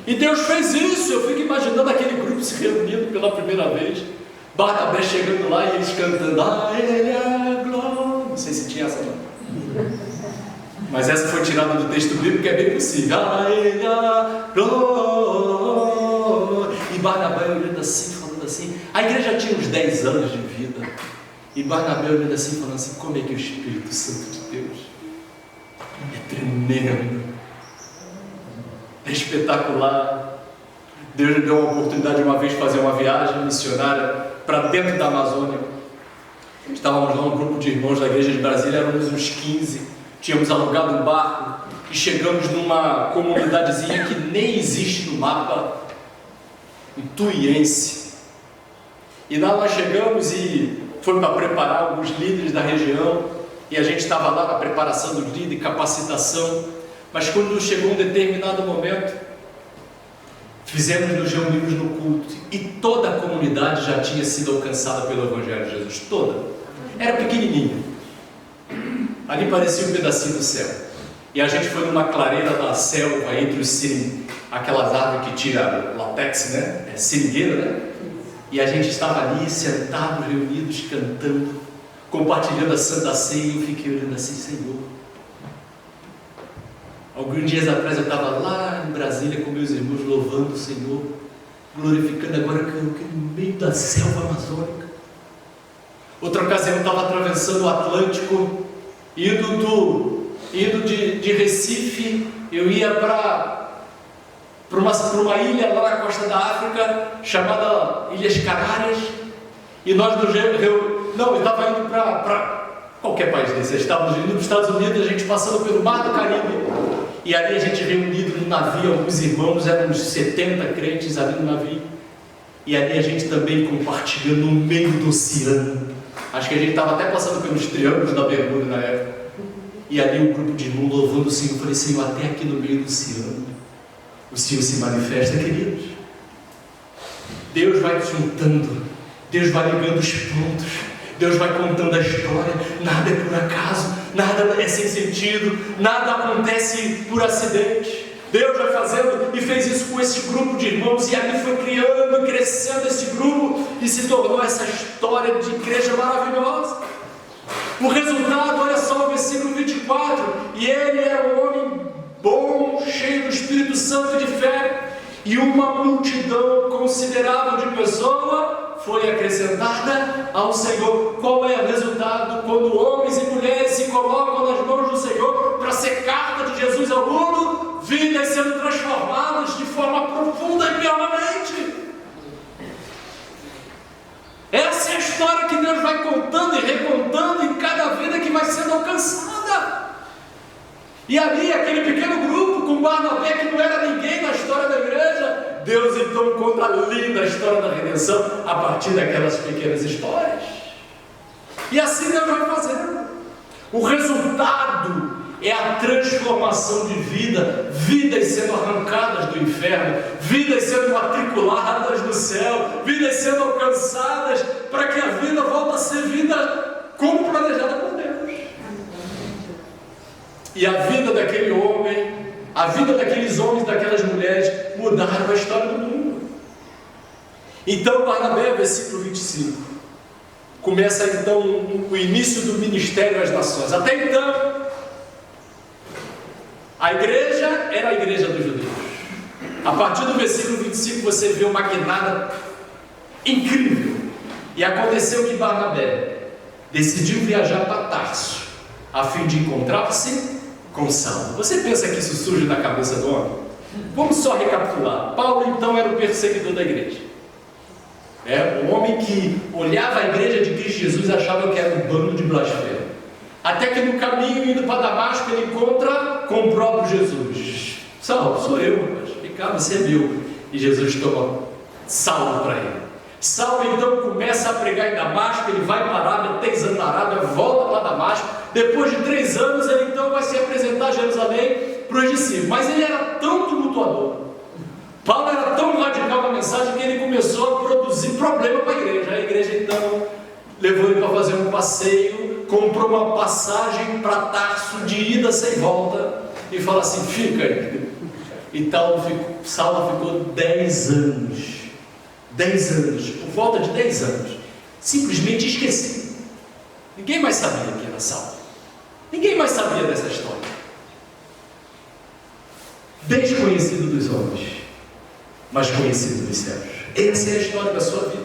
E Deus fez isso. Eu fico imaginando aquele grupo se reunindo pela primeira vez, Barnabé chegando lá e eles cantando: a Ele a glória. Não sei se tinha essa não, mas essa foi tirada do texto bíblico, que é bem possível. A Ele a glória. E Barnabé olhando assim, falando assim. A igreja tinha uns 10 anos de vida, e Barnabé olhando assim, falando assim: como é que o Espírito Santo de Deus é tremendo, é espetacular. Deus me deu uma oportunidade de uma vez fazer uma viagem missionária para dentro da Amazônia. Estávamos lá, um grupo de irmãos da igreja de Brasília, éramos uns 15, tínhamos alugado um barco e chegamos numa comunidadezinha que nem existe no mapa, em Tuiense. E lá nós chegamos e foi para preparar alguns líderes da região, e a gente estava lá na preparação dos líderes, capacitação. Mas quando chegou um determinado momento, nos reunimos no culto, e toda a comunidade já tinha sido alcançada pelo Evangelho de Jesus, toda. Era pequenininha, ali parecia um pedacinho do céu. E a gente foi numa clareira da selva, entre os aquelas árvores que tira latex, né? É seringueira, né? E a gente estava ali, sentados, reunidos, cantando, compartilhando a Santa Ceia, e eu fiquei olhando assim: Senhor. Alguns dias atrás eu estava lá em Brasília com meus irmãos, louvando o Senhor, glorificando. Agora que eu no meio da selva amazônica. Outra ocasião eu estava atravessando o Atlântico, indo de Recife. Eu ia para uma ilha lá na costa da África, chamada Ilhas Canárias, e nós eu estava indo para qualquer país desse. Estávamos indo para os Estados Unidos, a gente passando pelo Mar do Caribe, e ali a gente reunido no navio, alguns irmãos, eram uns 70 crentes ali no navio, e ali a gente também compartilhando no meio do oceano. Acho que a gente estava até passando pelos triângulos da Bermuda na época, e ali um grupo de irmãos louvando o Senhor. Eu falei: Senhor, até aqui no meio do oceano o Senhor se manifesta, queridos. Deus vai juntando, Deus vai ligando os pontos, Deus vai contando a história. Nada é por acaso, nada é sem sentido, nada acontece por acidente. Deus vai fazendo, e fez isso com esse grupo de irmãos, e ali foi criando, crescendo esse grupo, e se tornou essa história de igreja maravilhosa. O resultado, olha só o versículo 24: e ele era um homem bom, cheio do Espírito Santo e de fé, e uma multidão considerável de pessoas foi acrescentada ao Senhor. Qual é o resultado quando homens e mulheres se colocam nas mãos do Senhor para ser carta de Jesus ao mundo? Vidas sendo transformadas de forma profunda e permanente. história que Deus vai contando e recontando em cada vida que vai sendo alcançada. E ali, aquele pequeno grupo com Barnabé, que não era ninguém na história da igreja, Deus então conta a linda história da redenção a partir daquelas pequenas histórias. E assim Deus vai fazendo. O resultado é a transformação de vida, vidas sendo arrancadas do inferno, vidas sendo matriculadas no céu, vidas sendo alcançadas, para que a vida volte a ser vida como planejada por Deus. E a vida daquele homem, a vida daqueles homens, daquelas mulheres, mudaram a história do mundo. Então, Barnabé, versículo 25, começa então o início do ministério às nações. Até então, a igreja era a igreja dos judeus. A partir do versículo 25 você vê uma guinada incrível. E aconteceu que Barnabé decidiu viajar para Tarso, a fim de encontrar-se com Saulo. Você pensa que isso surge na cabeça do homem? Vamos só recapitular. Paulo então era o perseguidor da igreja. O homem que olhava a igreja de Cristo Jesus e achava que era um bando de blasfemo. Até que no caminho, indo para Damasco, ele encontra com o próprio Jesus. Saulo, sou eu, rapaz. Vem cá, você é meu. E Jesus toma Saulo para ele. Saulo então começa a pregar em Damasco. Ele vai para a Arábia, 3 anos na Arábia, volta para Damasco. Depois de 3 anos, ele então vai se apresentar a Jerusalém para os discípulos. Mas ele era tão tumultuador, Paulo era tão radical na mensagem, que ele começou a produzir problema para a igreja. A igreja então levou ele para fazer um passeio, comprou uma passagem para Tarso de ida sem volta e fala assim: fica aí. E Saulo ficou 10 anos, por volta de 10 anos, simplesmente esquecido. Ninguém mais sabia que era Saulo, ninguém mais sabia dessa história, desconhecido dos homens, mas conhecido dos céus. Essa é a história da sua vida.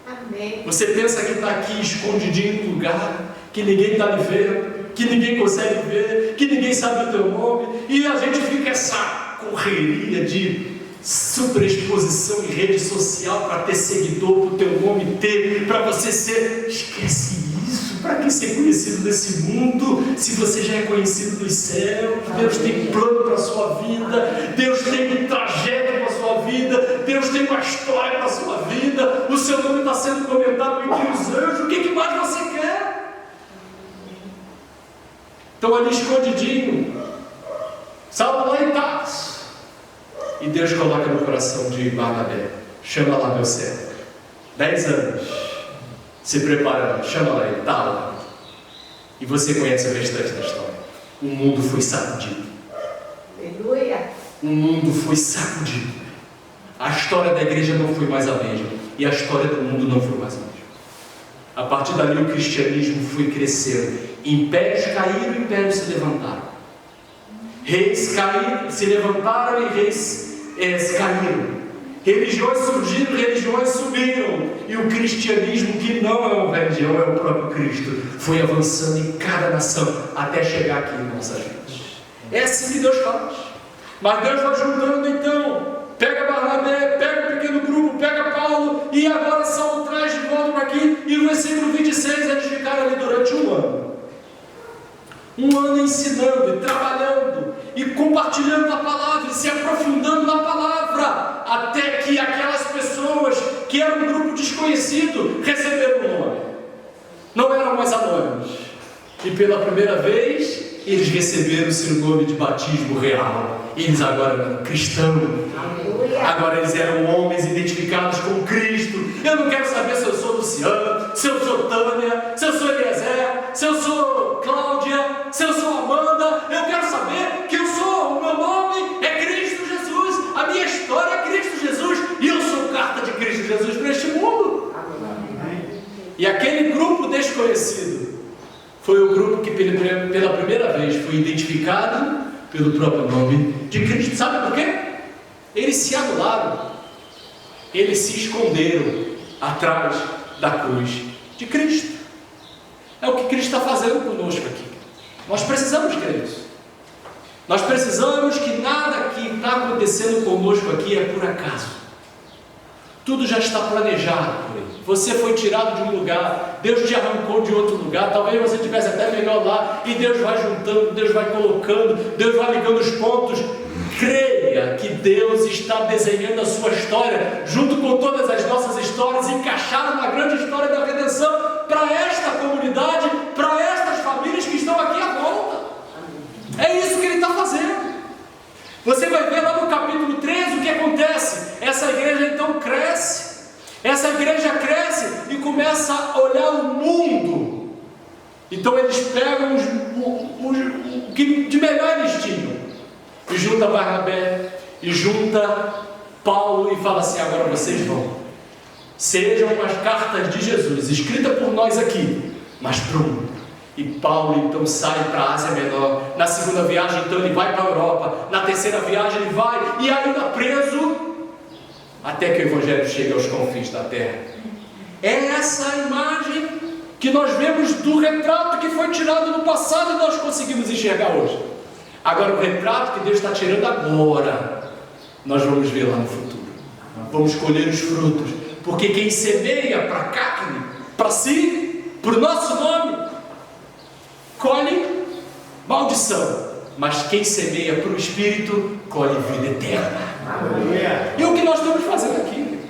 Amém. Você pensa que está aqui escondidinho em um lugar que ninguém está lhe vendo, que ninguém consegue ver, que ninguém sabe o teu nome, e a gente fica essa correria de superexposição em rede social para ter seguidor, para o teu nome ter, para você ser. Esquece isso. Para que ser conhecido nesse mundo, se você já é conhecido dos céus? Deus tem plano para a sua vida, Deus tem um trajeto para a sua vida, Deus tem uma história para a sua vida, o seu nome está sendo comentado entre os anjos. O que mais você quer? Estão ali escondidinho, Saulo lá em Tarso, e Deus coloca no coração de Barnabé: chama lá meu servo, 10 anos se preparando, chama lá, ele está lá. E você conhece o restante da história. O mundo foi sacudido. Aleluia. O mundo foi sacudido. A história da igreja não foi mais a mesma, e a história do mundo não foi mais a mesma. A partir dali o cristianismo foi crescendo. Impérios caíram, impérios se levantaram. Reis caíram, se levantaram, e reis caíram. Religiões surgiram, religiões subiram, e o cristianismo, que não é uma religião, é o próprio Cristo, foi avançando em cada nação até chegar aqui em nossas vidas. É assim que Deus faz. Mas Deus vai juntando então, pega Barnabé, pega o pequeno grupo, pega Paulo, e agora Saulo traz de volta para aqui. E no versículo 26 eles ficaram ali durante um ano ensinando e trabalhando e compartilhando a palavra e se aprofundando na palavra, até que aquelas pessoas que eram um grupo desconhecido receberam um nome, não eram mais anônimos, e pela primeira vez eles receberam o seu nome de batismo real. Eles agora eram cristãos. Agora eles eram homens identificados com Cristo. Eu não quero saber se eu sou Luciano, se eu sou Tânia, se eu sou Eliezer, se eu sou Cláudia, se eu sou Amanda. Eu quero saber que eu sou, o meu nome é Cristo Jesus, a minha história é Cristo Jesus, e eu sou carta de Cristo Jesus para este mundo. E aquele grupo desconhecido foi o grupo que pela primeira vez foi identificado pelo próprio nome de Cristo. Sabe por quê? Eles se anularam, eles se esconderam atrás da cruz de Cristo. É o que Cristo está fazendo conosco aqui. Nós precisamos crer nisso. Nós precisamos que nada que está acontecendo conosco aqui é por acaso. Tudo já está planejado por Ele. Você foi tirado de um lugar, Deus te arrancou de outro lugar, talvez você estivesse até melhor lá, e Deus vai juntando, Deus vai colocando, Deus vai ligando os pontos. Creia que Deus está desenhando a sua história, junto com todas as nossas histórias, encaixada uma grande história da redenção para esta comunidade, para estas famílias que estão aqui à volta. É isso que Ele está fazendo. Você vai ver lá no capítulo 13 o que acontece. Essa igreja então cresce. Essa igreja cresce e começa a olhar o mundo. Então eles pegam o que de melhor eles tinham e junta Barnabé e junta Paulo e fala assim: agora vocês vão, sejam as cartas de Jesus escritas por nós aqui, mas para o mundo. E Paulo então sai para a Ásia Menor. Na segunda viagem então ele vai para a Europa. Na terceira viagem ele vai, e ainda preso, até que o Evangelho chegue aos confins da terra. É essa a imagem que nós vemos do retrato que foi tirado no passado e nós conseguimos enxergar hoje. Agora o retrato que Deus está tirando agora, nós vamos ver lá no futuro. Vamos colher os frutos, porque quem semeia para a carne, para si, para o nosso nome, colhe maldição, mas quem semeia para o Espírito, colhe vida eterna. E o que nós estamos fazendo aqui?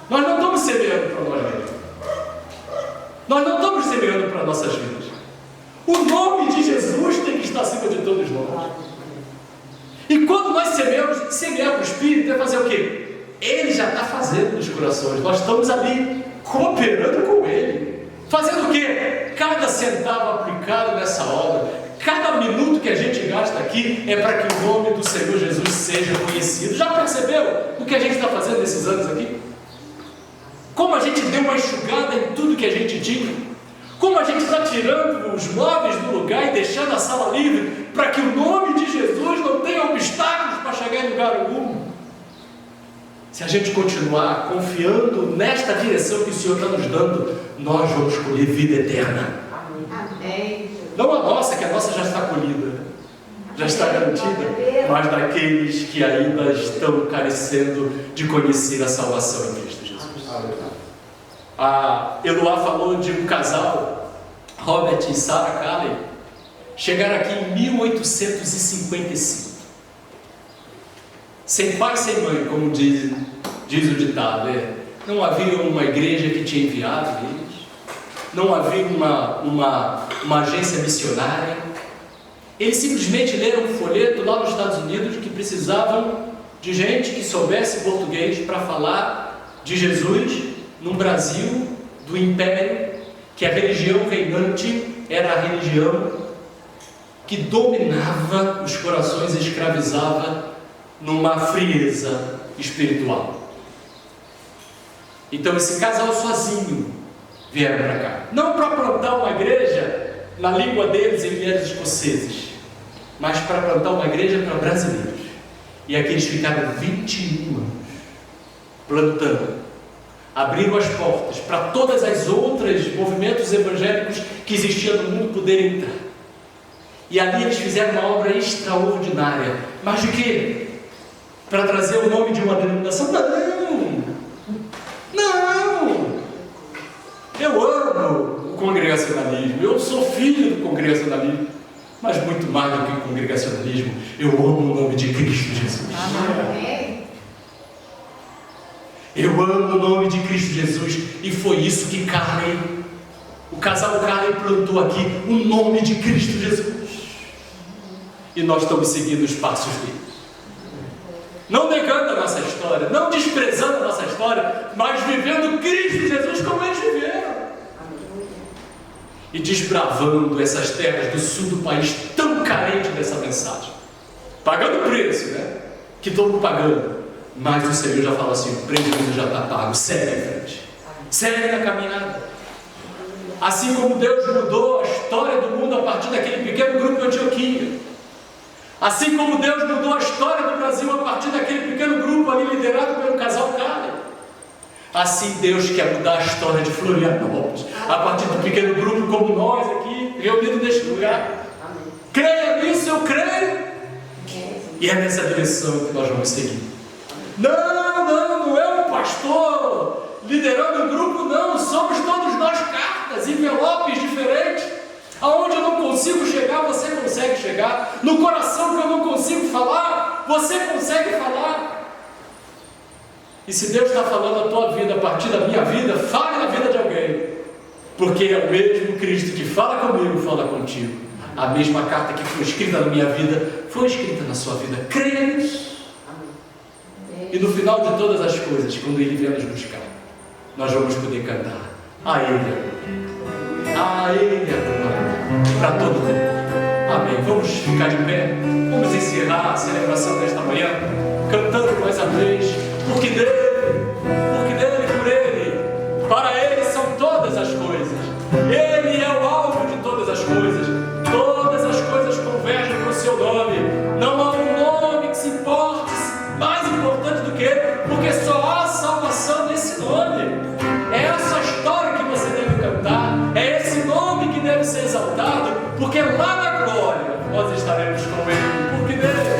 Nós não estamos semeando para nós mesmos. Nós não estamos semeando para nossas vidas. O nome de Jesus tem que estar acima de todos nós. E quando nós semeamos, semear para o Espírito é fazer o quê? Ele já está fazendo nos corações. Nós estamos ali cooperando com Ele. Fazendo o quê? Cada centavo aplicado nessa obra, cada minuto que a gente gasta aqui é para que o nome do Senhor Jesus seja conhecido. Já percebeu o que a gente está fazendo nesses anos aqui? Como a gente deu uma enxugada em tudo que a gente tinha? Como a gente está tirando os móveis do lugar e deixando a sala livre para que o nome de Jesus não tenha obstáculos para chegar em lugar algum? Se a gente continuar confiando nesta direção que o Senhor está nos dando, nós vamos colher vida eterna. Amém. Não a nossa, que a nossa já está colhida, já está garantida, mas daqueles que ainda estão carecendo de conhecer a salvação em Cristo Jesus. A Eloá falou de um casal, Robert e Sarah Calley, chegaram aqui em 1855. Sem pai, sem mãe, como diz o ditado. Não havia uma igreja que tinha enviado eles, não havia uma agência missionária. Eles simplesmente leram um folheto lá nos Estados Unidos que precisavam de gente que soubesse português para falar de Jesus no Brasil do Império, que a religião reinante era a religião que dominava os corações e escravizava numa frieza espiritual. Então esse casal sozinho vieram para cá, não para plantar uma igreja na língua deles em mulheres escoceses, mas para plantar uma igreja para brasileiros. E aqui eles ficaram 21 anos plantando, abriram as portas para todas as outras movimentos evangélicos que existiam no mundo poderem entrar. E ali eles fizeram uma obra extraordinária. Mas de quê? Para trazer o nome de uma denominação? Não! Eu amo o congregacionalismo, eu sou filho do congregacionalismo, mas muito mais do que o congregacionalismo, eu amo o nome de Cristo Jesus. Amém. Eu amo o nome de Cristo Jesus, e foi isso que o casal Carley plantou aqui, o nome de Cristo Jesus. E nós estamos seguindo os passos dele. Não negando a nossa história, não desprezando a nossa história, mas vivendo Cristo Jesus como eles viveram. E desbravando essas terras do sul do país tão carente dessa mensagem. Pagando o preço, né? Que todo mundo pagando. Mas o Senhor já fala assim: o prejuízo já está pago, segue em frente. Segue na caminhada. Assim como Deus mudou a história do mundo a partir daquele pequeno grupo de Antioquia. Assim como Deus mudou a história do Brasil a partir daquele pequeno grupo ali liderado pelo casal Calley. Assim Deus quer mudar a história de Florianópolis a partir do pequeno grupo como nós aqui, reunidos neste lugar. Creia nisso, eu creio. E é nessa direção que nós vamos seguir. Não é um pastor liderando um No coração que eu não consigo falar, você consegue falar. E se Deus está falando a tua vida a partir da minha vida, fale na vida de alguém, porque é o mesmo Cristo que fala comigo, fala contigo. A mesma carta que foi escrita na minha vida, foi escrita na sua vida. Creia nisso. E no final de todas as coisas, quando Ele vier nos buscar, nós vamos poder cantar: a Ele a glória, para todo mundo. Amém. Vamos ficar de pé, vamos encerrar a celebração desta manhã, cantando mais uma vez, porque dele, por Ele, para Ele são todas as coisas. Ele é o alvo de todas as coisas. Todas as coisas convergem para o seu nome. Não há um nome que se importe mais importante do que Ele, porque só há salvação nesse nome. É essa história que você deve cantar, é esse nome que deve ser exaltado, porque lá na glória nós estaremos com Ele, porque dele.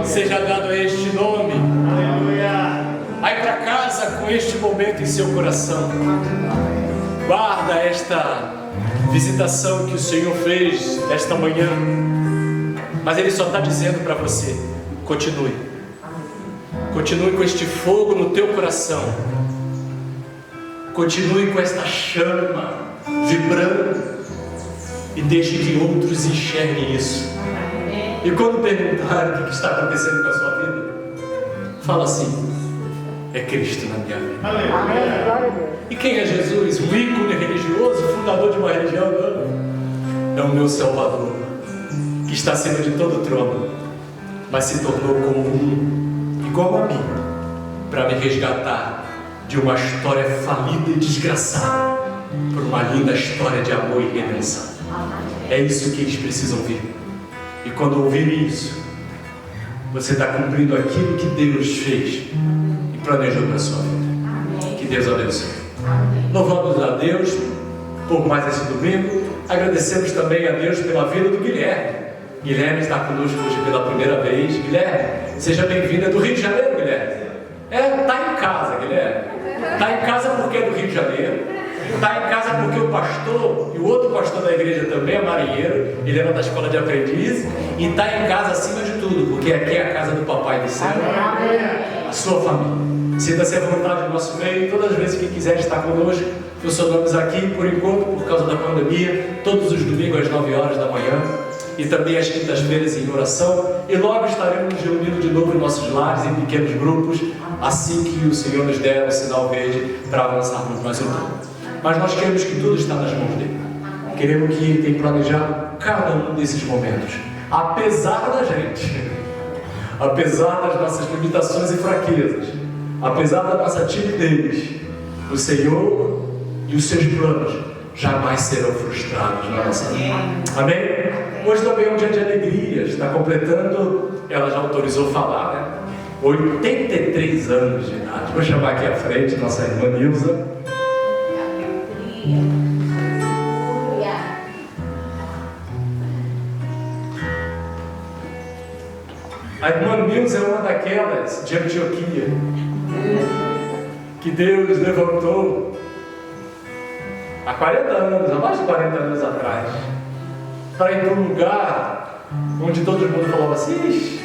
Seja dado a este nome. Aleluia. Vai para casa com este momento em seu coração. Guarda esta visitação que o Senhor fez esta manhã. Mas Ele só está dizendo para você: continue. Continue com este fogo no teu coração. Continue com esta chama vibrando. E deixe que outros enxerguem isso. E quando perguntarem o que está acontecendo com a sua vida, fala assim: é Cristo na minha vida. Amém. E quem é Jesus? Um ícone religioso, fundador de uma religião? Não. É o meu Salvador, que está acima de todo o trono, mas se tornou comum, igual a mim, para me resgatar de uma história falida e desgraçada, por uma linda história de amor e redenção. É isso que eles precisam ver. E quando ouvirem isso, você está cumprindo aquilo que Deus fez e planejou para a sua vida. Que Deus abençoe. Louvamos a Deus por mais esse domingo. Agradecemos também a Deus pela vida do Guilherme. Guilherme está conosco hoje pela primeira vez. Guilherme, seja bem-vindo. É do Rio de Janeiro, Guilherme? Está em casa, Guilherme. Está em casa porque é do Rio de Janeiro. Está em casa porque o pastor e o outro pastor da igreja também é marinheiro. Ele era da escola de aprendiz. E está em casa acima de tudo, porque aqui é a casa do Papai do Céu. A sua família. Sinta-se à vontade no nosso meio. Todas as vezes que quiser estar conosco, funcionamos aqui por enquanto, por causa da pandemia, todos os domingos às 9 horas da manhã. E também às quintas-feiras em oração, e logo estaremos reunidos de novo em nossos lares, em pequenos grupos, assim que o Senhor nos der o sinal verde para avançarmos mais um pouco. Mas nós queremos que tudo está nas mãos dele. Queremos que ele tenha planejado cada um desses momentos, apesar da gente, apesar das nossas limitações e fraquezas, apesar da nossa timidez. O Senhor e os seus planos jamais serão frustrados na nossa vida. Amém? Hoje também é um dia de alegria. Está completando, ela já autorizou falar, né? 83 anos de idade. Vou chamar aqui à frente nossa irmã Nilza. A irmã Nilza é uma daquelas de Antioquia que Deus levantou há 40 anos, há mais de 40 anos atrás, para ir para um lugar onde todo mundo falava assim: ixi,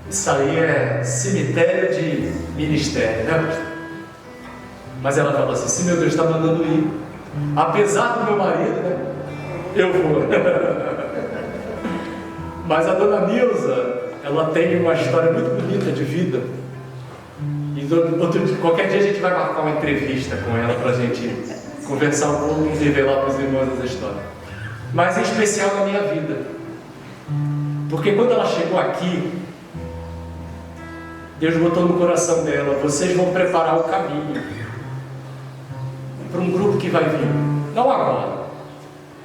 isso aí é cemitério de ministério, né, pastor? Mas ela falou assim: se meu Deus está mandando ir, apesar do meu marido, né, eu vou. Mas a dona Nilza, ela tem uma história muito bonita de vida. E qualquer dia a gente vai marcar uma entrevista com ela para a gente conversar um pouco e revelar para os irmãos essa história. Mas em especial na minha vida. Porque quando ela chegou aqui, Deus botou no coração dela: vocês vão preparar o caminho para um grupo que vai vir. Não agora.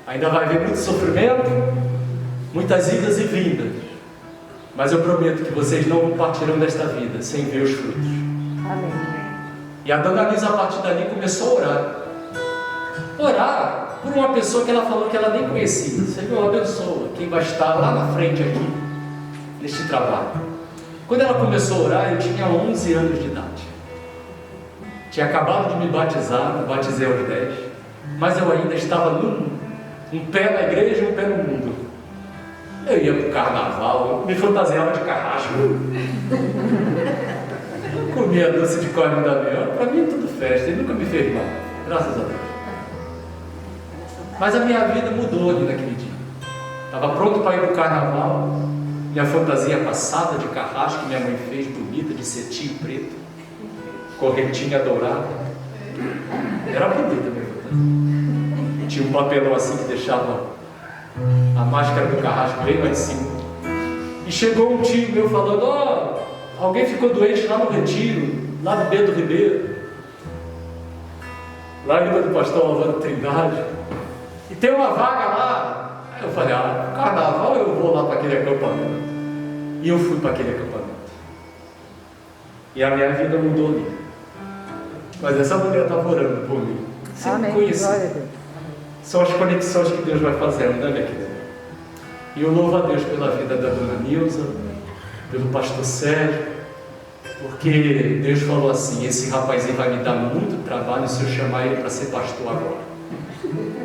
Ainda vai haver muito sofrimento, muitas idas e vindas. Mas eu prometo que vocês não partirão desta vida sem ver os frutos. Amém. E a dona Lisa, a partir dali, começou a orar. Orar por uma pessoa que ela falou que ela nem conhecia. Senhor, abençoa quem vai estar lá na frente aqui, neste trabalho. Quando ela começou a orar, eu tinha 11 anos de idade. Tinha acabado de me batizar, me batizei aos 10. Mas eu ainda estava um pé na igreja e um pé no mundo. Eu ia para o carnaval, me fantasiava de carrasco. Comia doce de corno da melhor. Para mim tudo festa, e nunca me fez mal. Graças a Deus. Mas a minha vida mudou ali naquele dia. Estava pronto para ir para o carnaval. Minha fantasia passada de carrasco que minha mãe fez, bonita, de cetim preto, correntinha dourada. Era bonita a minha fantasia. Tinha um papelão assim que deixava a máscara do carrasco bem lá em cima. E chegou um tio meu falando: ó, alguém ficou doente lá no retiro, lá do Bento Ribeiro, lá do pastor Alvaro Trindade, e tem uma vaga lá. Aí eu falei: ah, carnaval eu vou lá para aquele acampamento. E eu fui para aquele acampamento. E a minha vida mudou ali. Mas essa mulher estava orando por mim, sem me conhecer. São as conexões que Deus vai fazendo, né, minha querida? E eu louvo a Deus pela vida da dona Nilza, pelo pastor Sérgio, porque Deus falou assim: esse rapazinho vai me dar muito trabalho se eu chamar ele para ser pastor agora.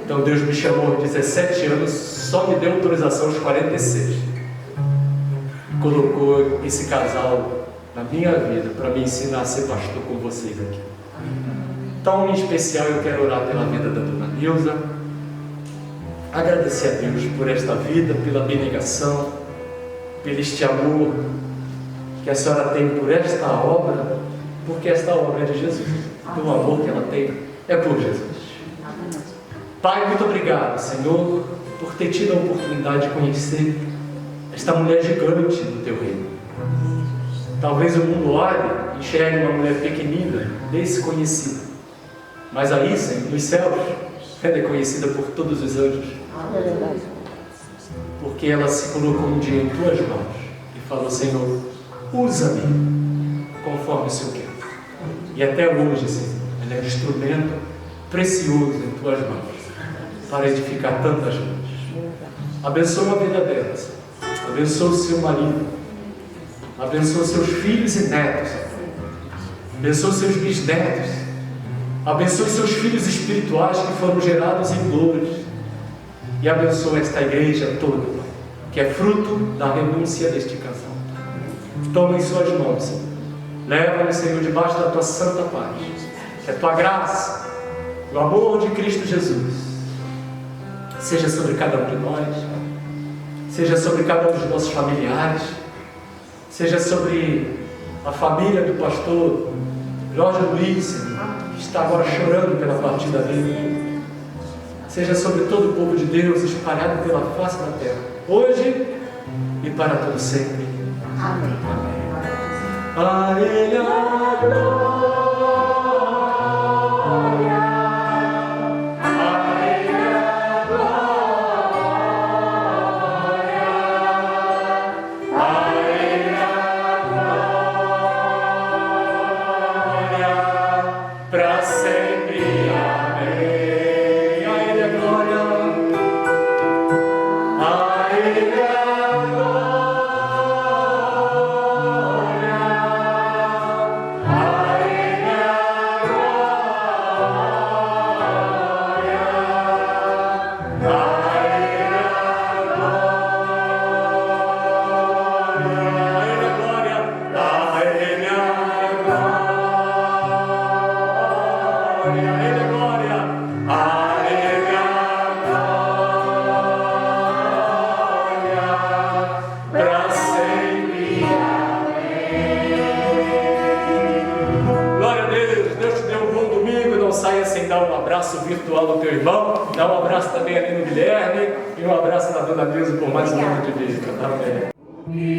Então Deus me chamou aos 17 anos, só me deu autorização aos 46. Colocou esse casal na minha vida para me ensinar a ser pastor com vocês aqui. Então, em especial, eu quero orar pela vida da dona Nilza, agradecer a Deus por esta vida, pela abnegação, pelo este amor que a senhora tem por esta obra, porque esta obra é de Jesus. O amor que ela tem é por Jesus. Pai, muito obrigado, Senhor, por ter tido a oportunidade de conhecer esta mulher gigante do teu reino. Talvez o mundo olhe e enxergue uma mulher pequenina, desconhecida, mas aí, Senhor, nos céus, ela é conhecida por todos os anjos, porque ela se colocou um dia em tuas mãos e falou: Senhor, usa-me conforme o Senhor quer. E até hoje, Senhor, ela é é um instrumento precioso em tuas mãos para edificar tantas vidas. Abençoa a vida delas, abençoa o seu marido, abençoa seus filhos e netos, abençoa seus bisnetos, abençoa seus filhos espirituais que foram gerados em dores, e abençoa esta igreja toda, que é fruto da renúncia deste casal. Toma em suas mãos, Senhor. Leva-nos, Senhor, debaixo da tua santa paz, que a tua graça, o amor de Cristo Jesus seja sobre cada um de nós, seja sobre cada um dos nossos familiares, seja sobre a família do pastor Jorge Luiz, Senhor, que está agora chorando pela partida dele, seja sobre todo o povo de Deus espalhado pela face da terra, hoje e para todo sempre. Amém. Amém. A Ele a glória. Virtual do teu irmão, dá um abraço também ali no Guilherme e um abraço na dona Neuza por mais um ano de vida. Amém.